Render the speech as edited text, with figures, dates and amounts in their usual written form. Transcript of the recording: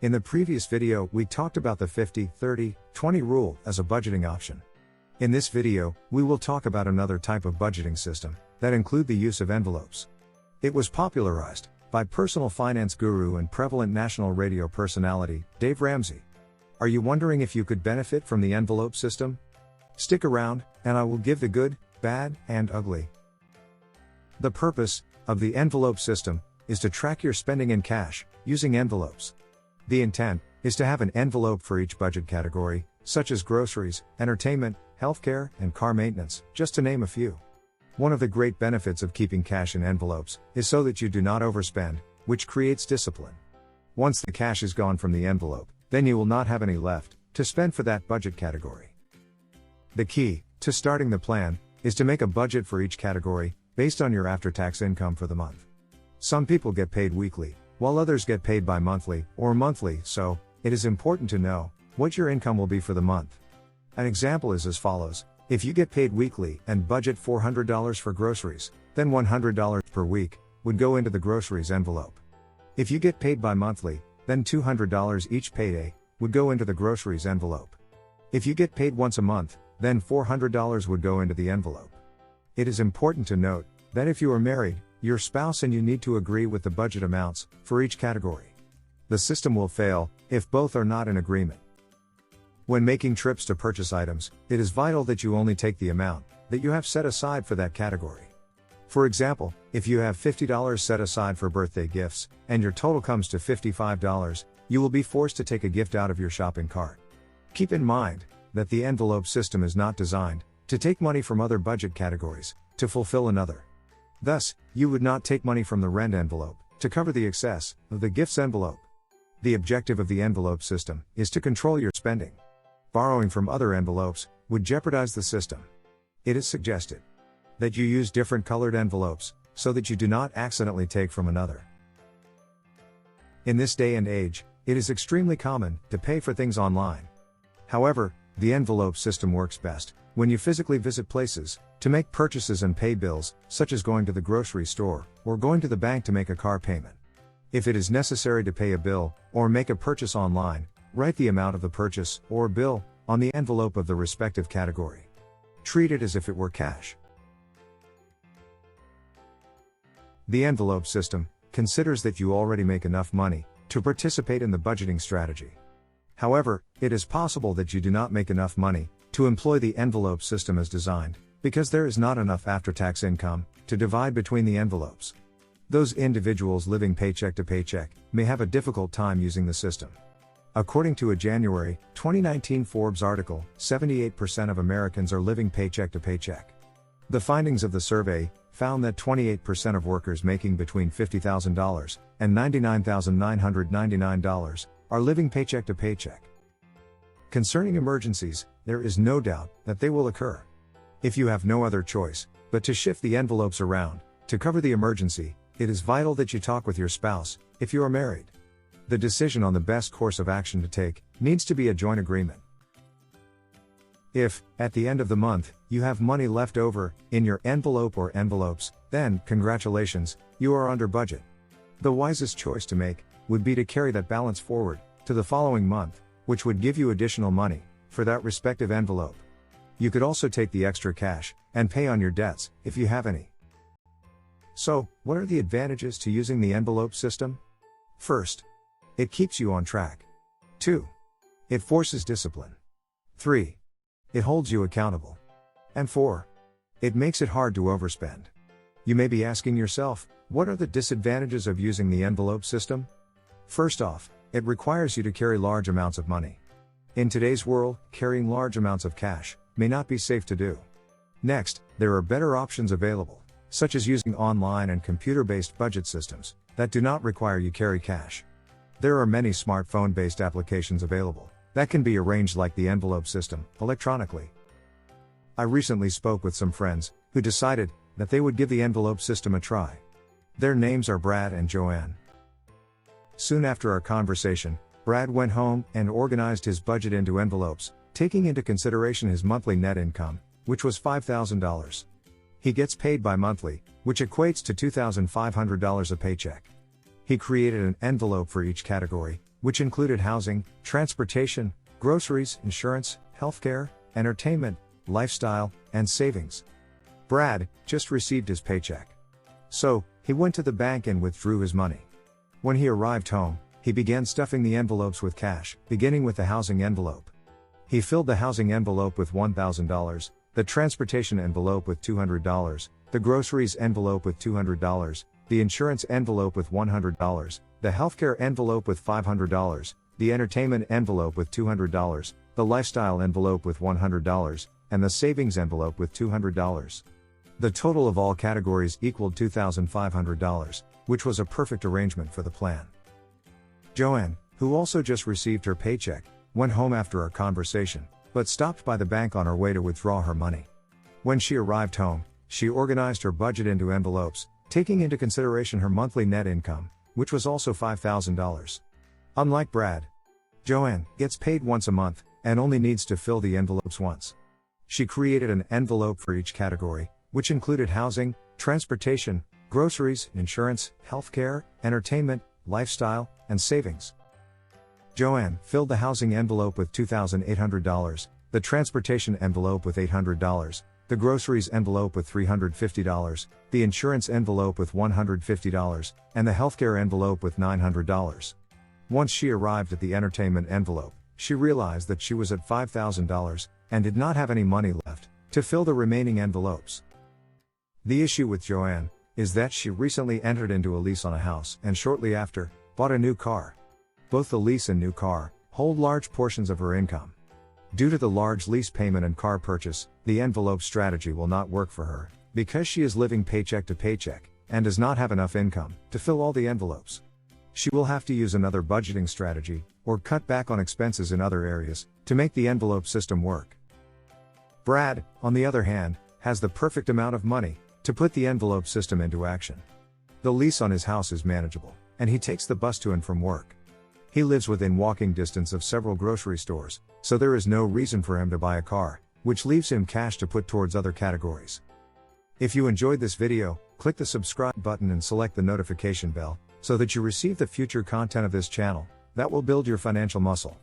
In the previous video, we talked about the 50-30-20 rule as a budgeting option. In this video, we will talk about another type of budgeting system that include the use of envelopes. It was popularized by personal finance guru and prevalent national radio personality, Dave Ramsey. Are you wondering if you could benefit from the envelope system? Stick around, and I will give the good, bad, and ugly. The purpose of the envelope system is to track your spending in cash using envelopes. The intent is to have an envelope for each budget category, such as groceries, entertainment, healthcare, and car maintenance, just to name a few. One of the great benefits of keeping cash in envelopes is so that you do not overspend, which creates discipline. Once the cash is gone from the envelope, then you will not have any left to spend for that budget category. The key to starting the plan is to make a budget for each category based on your after-tax income for the month. Some people get paid weekly, while others get paid bi-monthly or monthly, so it is important to know what your income will be for the month. An example is as follows: if you get paid weekly and budget $400 for groceries, then $100 per week would go into the groceries envelope. If you get paid bi-monthly, then $200 each payday would go into the groceries envelope. If you get paid once a month, then $400 would go into the envelope. It is important to note that if you are married, your spouse and you need to agree with the budget amounts for each category. The system will fail if both are not in agreement. When making trips to purchase items, it is vital that you only take the amount that you have set aside for that category. For example, if you have $50 set aside for birthday gifts, and your total comes to $55, you will be forced to take a gift out of your shopping cart. Keep in mind that the envelope system is not designed to take money from other budget categories to fulfill another. Thus, you would not take money from the rent envelope to cover the excess of the gifts envelope. The objective of the envelope system is to control your spending. Borrowing from other envelopes would jeopardize the system. It is suggested that you use different colored envelopes so that you do not accidentally take from another. In this day and age, it is extremely common to pay for things online. However, the envelope system works best when you physically visit places to make purchases and pay bills, such as going to the grocery store or going to the bank to make a car payment. If it is necessary to pay a bill or make a purchase online, write the amount of the purchase or bill on the envelope of the respective category. Treat it as if it were cash. The envelope system considers that you already make enough money to participate in the budgeting strategy. However, it is possible that you do not make enough money to employ the envelope system as designed, because there is not enough after-tax income to divide between the envelopes. Those individuals living paycheck to paycheck may have a difficult time using the system. According to a January 2019 Forbes article, 78% of Americans are living paycheck to paycheck. The findings of the survey found that 28% of workers making between $50,000 and $99,999 are living paycheck to paycheck. Concerning emergencies, there is no doubt that they will occur. If you have no other choice but to shift the envelopes around to cover the emergency, it is vital that you talk with your spouse if you are married. The decision on the best course of action to take needs to be a joint agreement. If, at the end of the month, you have money left over in your envelope or envelopes, then, congratulations, you are under budget. The wisest choice to make would be to carry that balance forward to the following month, which would give you additional money for that respective envelope. You could also take the extra cash and pay on your debts if you have any. So, what are the advantages to using the envelope system? First, it keeps you on track. 2. It forces discipline. 3. It holds you accountable. And 4. It makes it hard to overspend. You may be asking yourself, what are the disadvantages of using the envelope system? First off, it requires you to carry large amounts of money. In today's world, carrying large amounts of cash may not be safe to do. Next, there are better options available, such as using online and computer-based budget systems that do not require you carry cash. There are many smartphone-based applications available that can be arranged like the envelope system, electronically. I recently spoke with some friends who decided that they would give the envelope system a try. Their names are Brad and Joanne. Soon after our conversation, Brad went home and organized his budget into envelopes, taking into consideration his monthly net income, which was $5,000. He gets paid bi-monthly, which equates to $2,500 a paycheck. He created an envelope for each category, which included housing, transportation, groceries, insurance, healthcare, entertainment, lifestyle, and savings. Brad just received his paycheck. So, he went to the bank and withdrew his money. When he arrived home, he began stuffing the envelopes with cash, beginning with the housing envelope. He filled the housing envelope with $1,000, the transportation envelope with $200, the groceries envelope with $200, the insurance envelope with $100, the healthcare envelope with $500, the entertainment envelope with $200, the lifestyle envelope with $100, and the savings envelope with $200. The total of all categories equaled $2,500, which was a perfect arrangement for the plan. Joanne, who also just received her paycheck, went home after our conversation, but stopped by the bank on her way to withdraw her money. When she arrived home, she organized her budget into envelopes, taking into consideration her monthly net income, which was also $5,000. Unlike Brad, Joanne gets paid once a month, and only needs to fill the envelopes once. She created an envelope for each category, which included housing, transportation, groceries, insurance, healthcare, entertainment, lifestyle, and savings. Joanne filled the housing envelope with $2,800, the transportation envelope with $800, the groceries envelope with $350, the insurance envelope with $150, and the healthcare envelope with $900. Once she arrived at the entertainment envelope, she realized that she was at $5,000, and did not have any money left to fill the remaining envelopes. The issue with Joanne is that she recently entered into a lease on a house and shortly after, bought a new car. Both the lease and new car hold large portions of her income. Due to the large lease payment and car purchase, the envelope strategy will not work for her, because she is living paycheck to paycheck, and does not have enough income to fill all the envelopes. She will have to use another budgeting strategy, or cut back on expenses in other areas, to make the envelope system work. Brad, on the other hand, has the perfect amount of money to put the envelope system into action. The lease on his house is manageable, and he takes the bus to and from work. He lives within walking distance of several grocery stores, so there is no reason for him to buy a car, which leaves him cash to put towards other categories. If you enjoyed this video, click the subscribe button and select the notification bell, so that you receive the future content of this channel that will build your financial muscle.